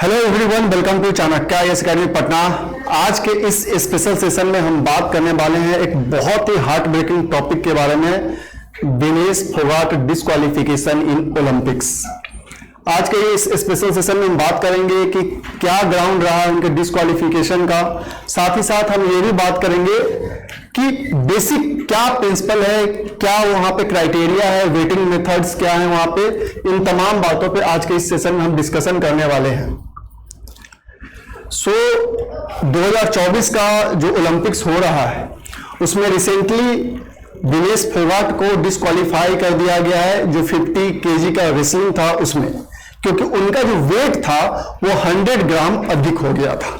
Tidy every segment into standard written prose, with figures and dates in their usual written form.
Hello everyone, welcome to Chanakya IAS academy Patna. आज के इस स्पेशल सेशन में हम बात करने वाले हैं एक बहुत ही हार्ट ब्रेकिंग टॉपिक के बारे में, Vinesh Phogat disqualification in Olympics. आज के इस स्पेशल सेशन में हम बात करेंगे कि क्या ग्राउंड रहा उनके डिस्क्वालिफिकेशन का। साथ ही साथ हम ये भी बात करेंगे कि बेसिक क्या प्रिंसिपल है, क्या वहां पे क्राइटेरिया है, वेटिंग मेथड्स क्या है वहां पे। इन तमाम बातों पे आज के इस सेशन में हम डिस्कशन करने वाले हैं। 2024 का जो ओलंपिक्स हो रहा है उसमें रिसेंटली विनेश फोगाट को डिस्क्वालीफाई कर दिया गया है, जो 50 केजी का रेसलिंग था उसमें, क्योंकि उनका जो वेट था वो 100 ग्राम अधिक हो गया था।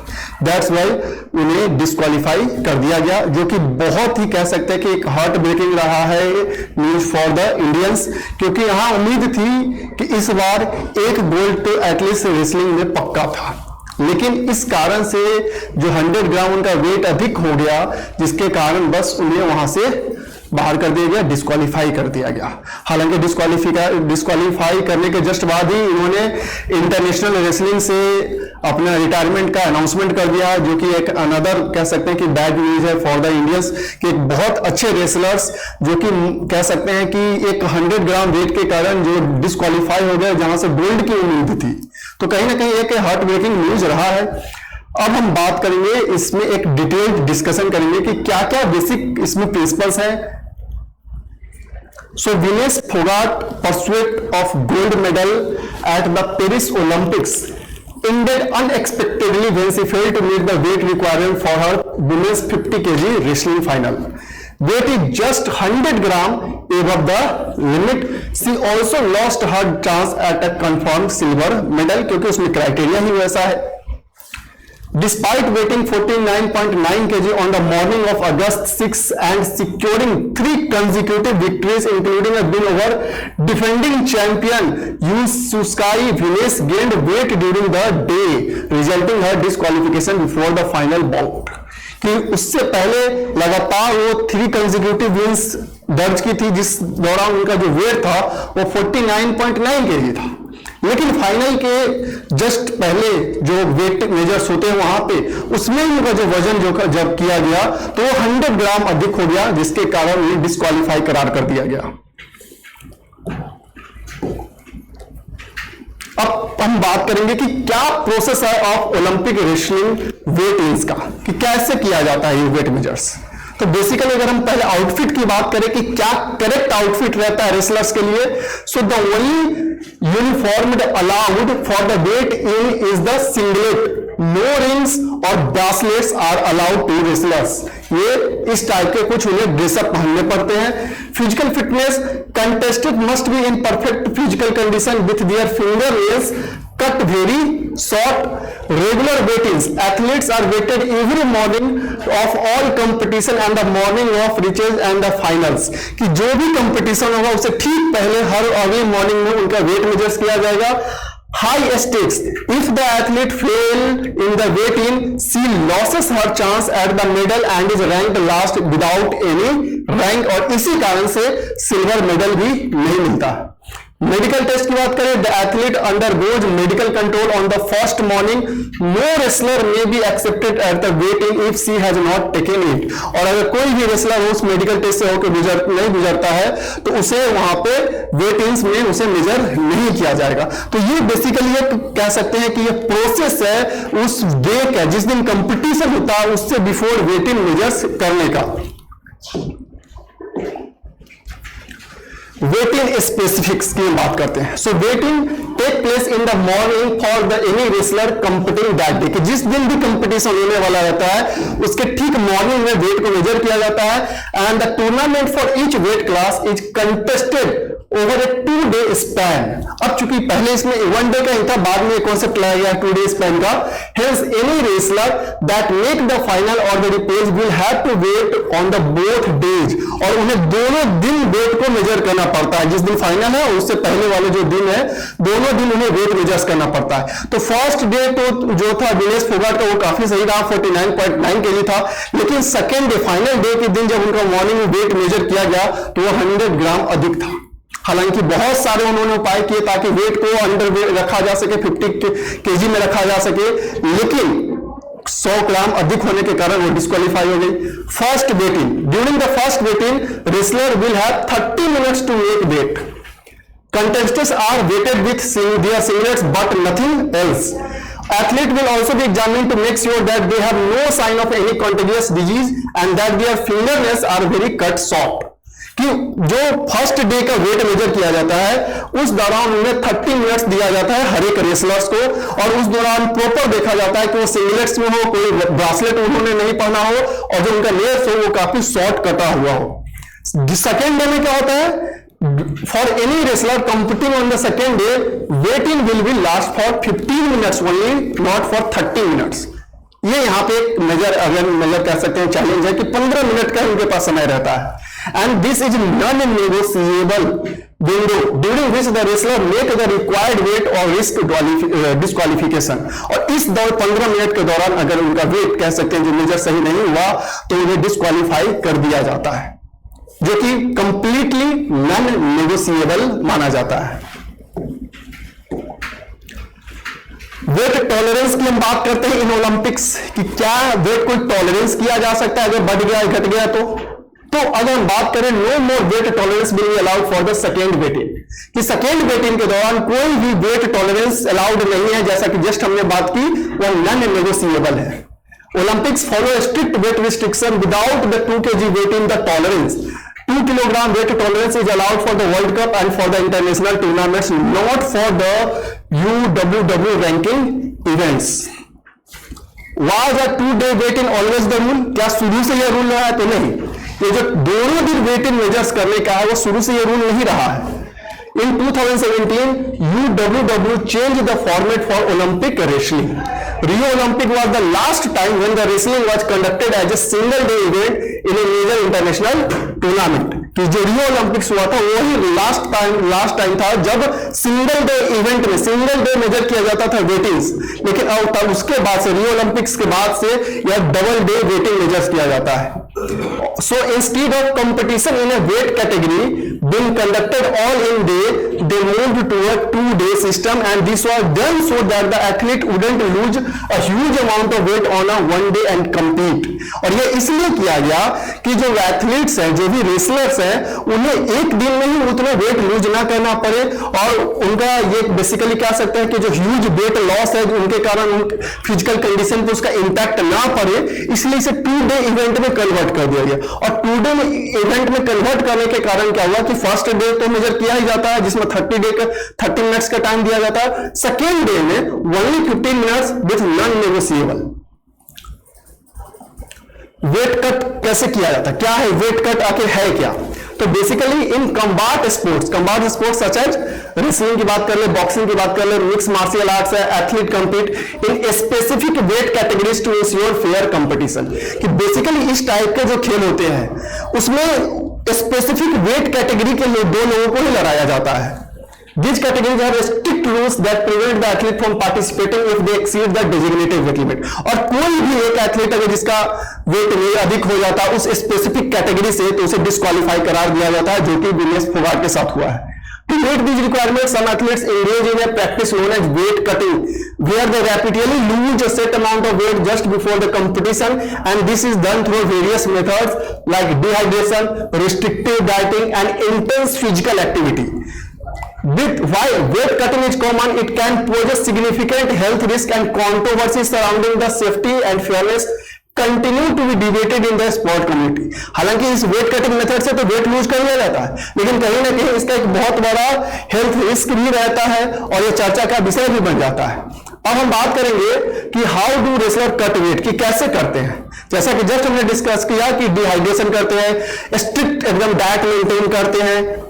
दैट्स वाई उन्हें डिस्क्वालीफाई कर दिया गया, जो कि बहुत ही कह सकते हैं कि एक हार्ट ब्रेकिंग रहा है न्यूज फॉर द इंडियंस, क्योंकि यहां उम्मीद थी कि इस बार एक गोल्ड तो एटलीस्ट रेसलिंग में पक्का था। लेकिन इस कारण से जो 100 ग्राम उनका वेट अधिक हो गया, जिसके कारण बस उन्हें वहां से बाहर कर दिया गया, डिस्क्वालीफाई कर दिया गया। हालांकि डिस्क्वालीफाई करने के जस्ट बाद ही इन्होंने इंटरनेशनल रेसलिंग से अपना रिटायरमेंट का अनाउंसमेंट कर दिया, जो कि एक अनदर कह सकते हैं कि बैड न्यूज है फॉर द इंडियंस, कि एक बहुत अच्छे रेसलर्स जो कि कह सकते हैं कि एक 100 ग्राम वेट के कारण जो डिस्क्वालीफाई हो गए, जहां से गोल्ड की उम्मीद थी। तो कहीं ना कहीं एक हार्ट ब्रेकिंग न्यूज रहा है। अब हम बात करेंगे, इसमें एक डिटेल्ड डिस्कशन करेंगे कि क्या क्या बेसिक इसमें प्रिंसिपल्स हैं। So Vinesh Phogat pursuit of gold medal at the Paris Olympics ended unexpectedly when she failed to meet the weight requirement for her women's 50 kg wrestling final. Weight is just 100 gram above the limit. She also lost her chance at a confirmed silver medal, क्योंकि उसमें criteria ही वैसा है। Despite weighing 49.9 kg on the morning of August 6 and securing 3 consecutive victories, including a win over defending champion Yu Suskai, Vinesh gained weight during the day, resulting her disqualification before the final bout. कि उससे पहले लगातार वो 3 consecutive wins दर्ज की थी, जिस दौरान उनका जो वेट था वो 49.9 kg था। लेकिन फाइनल के जस्ट पहले जो वेट मेजर्स होते हैं वहां पे, उसमें उनका जो वजन जो जब किया गया तो वो 100 ग्राम अधिक हो गया, जिसके कारण उन्हें डिस्क्वालीफाई करार कर दिया गया। अब हम बात करेंगे कि क्या प्रोसेस है of Olympic wrestling weight range का, कि कैसे किया जाता है ये वेट मेजर्स। तो बेसिकली अगर हम पहले आउटफिट की बात करें कि क्या करेक्ट आउटफिट रहता है रेसलर्स के लिए, so the only uniformed allowed for the weigh in is the singlet. No rings और bracelets are allowed to wrestlers. ये इस टाइप के कुछ उन्हें ड्रेसअप पहनने पड़ते हैं। Physical fitness, contestant must be in perfect physical condition with their finger nails cut very short. Regular weightings. Athletes are weighted every morning of all competition and the morning of reaches and the finals. कि जो भी competition होगा उससे ठीक पहले हर अगली morning में उनका वेट मेजर्स किया जाएगा। High stakes. If the athlete failed in the weight-in, she loses her chance at the medal and is ranked last without any rank. और इसी कारण से सिल्वर मेडल भी नहीं मिलता। मेडिकल टेस्ट की बात करें, the athlete undergoes medical control on the first morning. No wrestler may be accepted at the weighing if she has not taken it. और अगर कोई भी रेसलर उस मेडिकल टेस्ट से होकर नहीं गुजरता है तो उसे वहां पे वेटिंग्स में उसे मेजर नहीं किया जाएगा। तो ये बेसिकली एक कह सकते हैं कि ये प्रोसेस है उस डे का, जिस दिन कंपटीशन होता है उससे बिफोर वेटिंग मेजर्स करने का। वेटिंग स्पेसिफिक्स की बात करते हैं। So weighing take place in the morning for the any wrestler competing that day, कि जिस दिन भी कंपटीशन होने वाला रहता है उसके ठीक मॉर्निंग में वेट को मेजर किया जाता है। And the tournament for each weight class is contested over A 2 day span. अब चूंकि पहले इसमें 1 डे का ही था, बाद में कॉन्सेप्ट लाया गया 2 डे स्पैन का। Hence any wrestler that make the final और the repechage will have to weight on the both days. और उन्हें दोनों दिन वेट को मेजर करना पड़ता है। जिस दिन फाइनल है उससे पहले वाले जो दिन है, दोनों दिन उन्हें वेट मेजर्स करना पड़ता है। तो फर्स्ट डे तो जो था विनेश फोगाट का वो काफी सही रहा, 49.9 kg था। लेकिन सेकेंड डे फाइनल डे के दिन जब उनका मॉर्निंग में वेट मेजर किया गया तो वो 100 ग्राम अधिक था। हालांकि बहुत सारे उन्होंने उपाय किए ताकि वेट को अंडर रखा जा सके, 50 केजी में रखा जा सके, लेकिन 100 ग्राम अधिक होने के कारण वो डिस्क्वालीफाई हो गई। First weighing, during the first weighing wrestler will have 30 minutes to make weight. Contestants are weighed with their singlets but nothing else. Athlete will also be examined to make sure that they have no sign of any contagious disease and that their fingernails are very cut short. कि जो first day का weight measure किया जाता है उस दौरान उन्हें 30 minutes दिया जाता है हर एक रेसलर्स को, और उस दौरान प्रॉपर देखा जाता है कि वो सिंगलेट्स में हो, कोई ब्रासलेट उन्होंने नहीं पहना हो, और जो उनका नेल्स हो वो काफी शॉर्ट कटा हुआ हो। सेकेंड डे में क्या होता है, for any wrestler competing on the second day, waiting will be last for 15 minutes only, not for 30 minutes. ये यहाँ पे एक मेजर कह सकते हैं चैलेंज है कि 15 मिनट का उनके पास समय रहता है। And this is non negotiable window during which the wrestler make the required weight और रिस्क डिस्क्वालिफिकेशन। और इस 15 मिनट के दौरान अगर उनका वेट कह सकते हैं जो मेजर सही नहीं हुआ तो उन्हें डिस्क्वालीफाई कर दिया जाता है, जो कि कंप्लीटली नॉन नेगोशिएबल माना जाता है। वेट टॉलरेंस की हम बात करते हैं इन ओलंपिक्स कि क्या वेट को टॉलरेंस किया जा सकता है अगर बढ़ गया घट गया तो अगर हम बात करें no more weight tolerance will be allowed for the second weighing, कि सेकेंड वेटिंग के दौरान कोई भी वेट टॉलरेंस अलाउड नहीं है, जैसा कि जस्ट हमने बात की वह नॉन नेगोशिएबल है। Olympics follow a strict weight restriction without the 2 kg weight in the tolerance. 2 kilogram weight tolerance is allowed for the World Cup and for the international tournaments, not for the UWW ranking events. Was a 2-day weight in always the rule? क्या शुरू से यह rule रहा है? तो नहीं, ये जो दोनों दिन वेट इन मेजर्स करने का है वो शुरू से यह रूल नहीं रहा है। In 2017, UWW changed the format for Olympic wrestling. Rio Olympic was the last time when the wrestling was conducted as a single day event in a major international tournament. कि जो रियो ओलंपिक्स हुआ था वही last time था जब single day event में single day major किया जाता था वेटिंग्स, लेकिन अब तब उसके बाद से रियो ओलंपिक्स के बाद से यह डबल डे वेटिंग मेजर्स किया जाता है। So instead of competition in a weight category being conducted all in day, they moved to a 2-day system and this was done so that the athlete wouldn't lose a huge amount of weight on a one day and compete. और ये इसलिए किया गया कि जो athletes हैं, जो भी रेसलर्स हैं, उन्हें एक दिन में ही उतना वेट लूज ना करना पड़े और उनका ये बेसिकली कह सकते हैं कि जो ह्यूज वेट लॉस है उनके कारण फिजिकल कंडीशन पे उसका इंपैक्ट ना पड़े, इसलिए इसे 2-day इवेंट में कन्वर्ट कर दिया गया। और 2-day इवेंट में कन्वर्ट करने के कारण क्या हुआ कि फर्स्ट डे तो मेजर किया ही जाता है जिसमें 30 मिनट्स का टाइम दिया जाता है, सेकेंड डे में only 15 minutes with non negotiable. Weight cut कैसे किया जाता है, क्या है वेट कट, आखिर है क्या? तो basically in combat sports such as wrestling की बात कर ले, बॉक्सिंग की बात कर ले, मिक्स मार्शियल आर्ट्स है, athlete compete in specific weight categories to ensure fair competition. कि बेसिकली इस टाइप के जो खेल होते हैं उसमें स्पेसिफिक वेट कैटेगरी के लिए 2 लोगों को ही लड़ाया जाता है। These categories have strict rules that prevent the athlete from participating if they exceed the designated weight limit. और कोई भी एक एथलीट अगर जिसका वेट अधिक हो जाता है उस स्पेसिफिक कैटेगरी से तो उसे डिस्क्वालीफाई करार दिया जाता है, जो कि विनेश फोगाट के साथ हुआ है। To meet these requirements, some athletes engage in a practice known as weight cutting, where they rapidly lose a set amount of weight just before the competition, and this is done through various methods like dehydration, restrictive dieting, and intense physical activity. While weight cutting is common, it can pose a significant health risk and controversy surrounding the safety and fairness continue to be debated in the sport community. हालांकि इस wait cutting method से तो weight lose कर लिया जाता है, लेकिन कहीं ना कहीं इसका एक बहुत बड़ा हेल्थ रिस्क भी रहता है और ये चर्चा का विषय भी बन जाता है। अब हम बात करेंगे कि how do wrestler cut weight, कि कैसे करते हैं। जैसा कि जस्ट हमने डिस्कस किया कि डिहाइड्रेशन करते हैं, स्ट्रिक्ट एकदम डाइट मेंटेन करते हैं।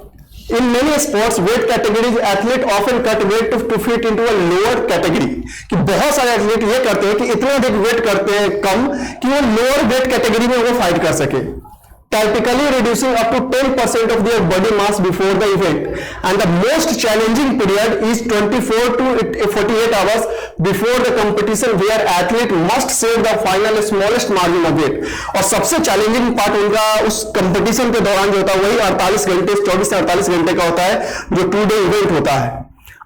In many sports, weight categories, athlete often cut weight to fit into a lower category. कि बहुत सारे एथलीट ये करते हैं कि इतना अधिक वेट करते हैं कम कि वो लोअर वेट कैटेगरी में वो फाइट कर सके। typically reducing up to 10% of their body mass before the event, and the most challenging period is 24 to 48 hours before the competition, where athlete must save the final smallest margin of weight. और सबसे challenging part उनका उस competition के दौरान जो होता है वही 48 घंटे 24 से 48 घंटे का होता है, जो 2-day इवेंट होता है.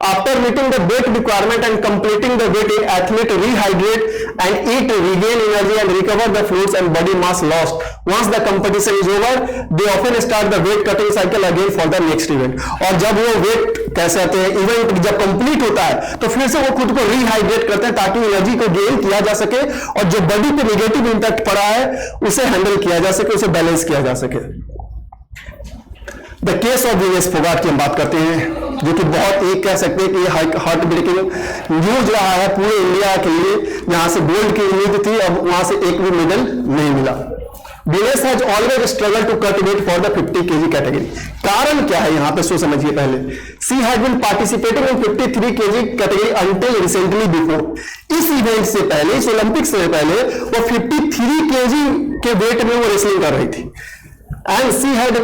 After meeting the weight requirement and completing the weight, athlete rehydrate and eat, regain energy and recover the fluids and body mass lost. Once the competition is over, they often start the weight cutting cycle again for the next event. और जब वो weight कैसे आते हैं, event जब complete होता है तो फिर से वो खुद को रिहाइड्रेट करते हैं ताकि एनर्जी को गेन किया जा सके और जो बॉडी पे नेगेटिव इंपैक्ट पड़ा है उसे हैंडल किया जा सके, उसे बैलेंस किया जा सके. The case of Vinesh Phogat की हम बात करते हैं, जो कि बहुत एक कह सकते हैं कि हार्ट ब्रेकिंग न्यूज रहा है पूरे इंडिया के लिए, जहां से गोल्ड की उम्मीद थी, अब वहां से एक भी मेडल नहीं मिला. Vinesh has always struggle to cut weight for the 50 kg category. कारण क्या है यहाँ पे सो समझिए पहले. She has been participating in 53 kg category until recently before. इस इवेंट से पहले, इस ओलंपिक से पहले वो 53 kg के वेट में वो रेसलिंग कर रही थी. And she had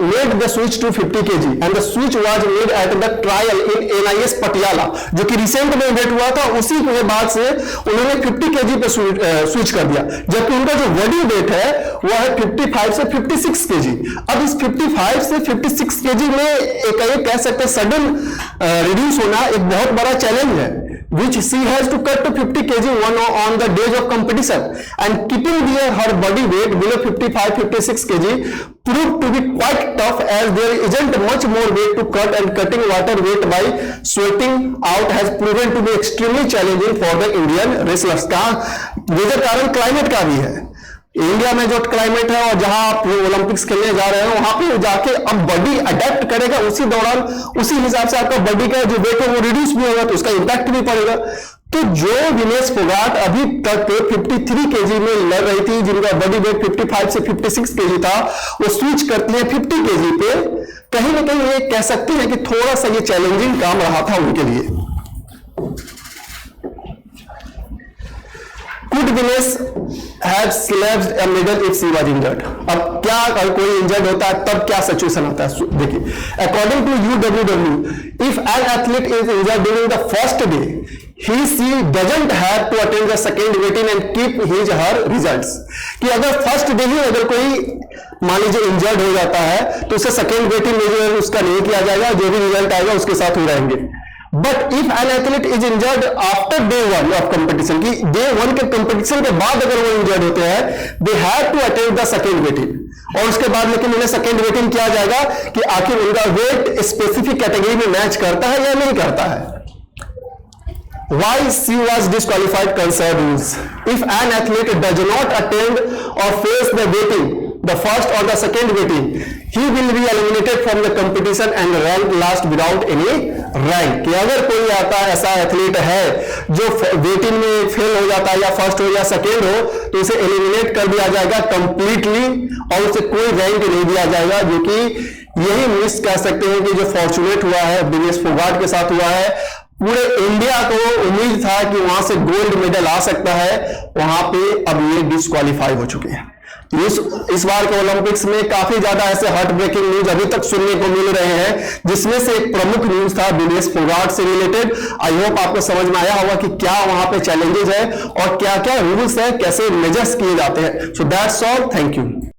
made the switch to 50 kg and the switch was made at the trial in NIS Patiala, जो कि रिसेंट में इवेंट हुआ था. उसी के बाद से उन्होंने 50 kg पे स्विच कर दिया, जबकि उनका जो बॉडी वेट है वो है 55 से 56 kg. अब इस 55 से 56 kg में एक कह सकते हैं सडन रिड्यूस होना एक बहुत बड़ा चैलेंज है, which she has to cut to 50 kg on the days of competition, and keeping her body weight below 55-56 kg proved to be quite tough, as there isn't much more weight to cut, and cutting water weight by sweating out has proven to be extremely challenging for the Indian wrestlers. का major कारण climate का भी है. India में जो climate है और जहां आप ओलंपिक्स खेलने जा रहे हैं वहां पे जाके अब बॉडी अडेप्ट करेगा, उसी दौरान उसी हिसाब से आपका बॉडी का जो वेट है वो रिड्यूस भी होगा, तो उसका इंपैक्ट भी पड़ेगा. तो जो विनेस फोगाट अभी तक 53 kg में लड़ रही थी, जिनका बॉडी वेट 55 से 56 kg था, वो स्विच करती है 50 kg पे. कहीं ना कहीं ये कह सकते हैं कि थोड़ा सा ये चैलेंजिंग काम रहा था उनके लिए. Could Venus have snatched a medal if she was injured? अब क्या अगर कोई इंजर्ड होता है तब क्या सिचुएशन होता है. देखिए, according to UWW, if an athlete is injured during the first day, she doesn't have to attend the second waiting and keep his her results. कि अगर फर्स्ट डे ही अगर कोई मान लीजिए इंजर्ड हो जाता है तो उसे सेकेंड वेटिंग में उसका नहीं किया जाएगा, जो भी रिजल्ट आएगा उसके साथ हो रहेंगे. But if an athlete is injured after day 1 of competition, की day 1 के कंपटीशन के बाद अगर वो इंजर्ड होते हैं, they have to attend the second weighing, और उसके बाद लेकिन उन्हें सेकेंड वेटिंग किया जाएगा कि आखिर उनका वेट स्पेसिफिक कैटेगरी में मैच करता है या नहीं करता है. Why she was disqualified concerned rules. If an athlete does not attend or face the waiting, the first or the second waiting, he will be eliminated from the competition and rank last without any rank. कि अगर कोई आता ऐसा athlete है जो waiting में fail हो जाता है या फर्स्ट हो या सेकेंड हो, तो उसे एलिमिनेट कर दिया जाएगा कंप्लीटली और उसे कोई रैंक नहीं दिया जाएगा. जो कि यही मिस कह सकते हैं कि जो फॉर्चुनेट हुआ है विनेस फोगाट के साथ हुआ है. पूरे इंडिया को उम्मीद था कि वहां से गोल्ड मेडल आ सकता है, वहां पे अब ये डिस्क्वालीफाई हो चुके हैं. इस बार के ओलंपिक्स में काफी ज्यादा ऐसे हार्ट ब्रेकिंग न्यूज अभी तक सुनने को मिल रहे हैं, जिसमें से एक प्रमुख न्यूज था विनेस फोगाट से रिलेटेड. आई होप आपको समझ में आया होगा कि क्या वहां पे चैलेंजेस है और क्या क्या रूल्स है, कैसे मेजर्स किए जाते हैं. So that's all. Thank you.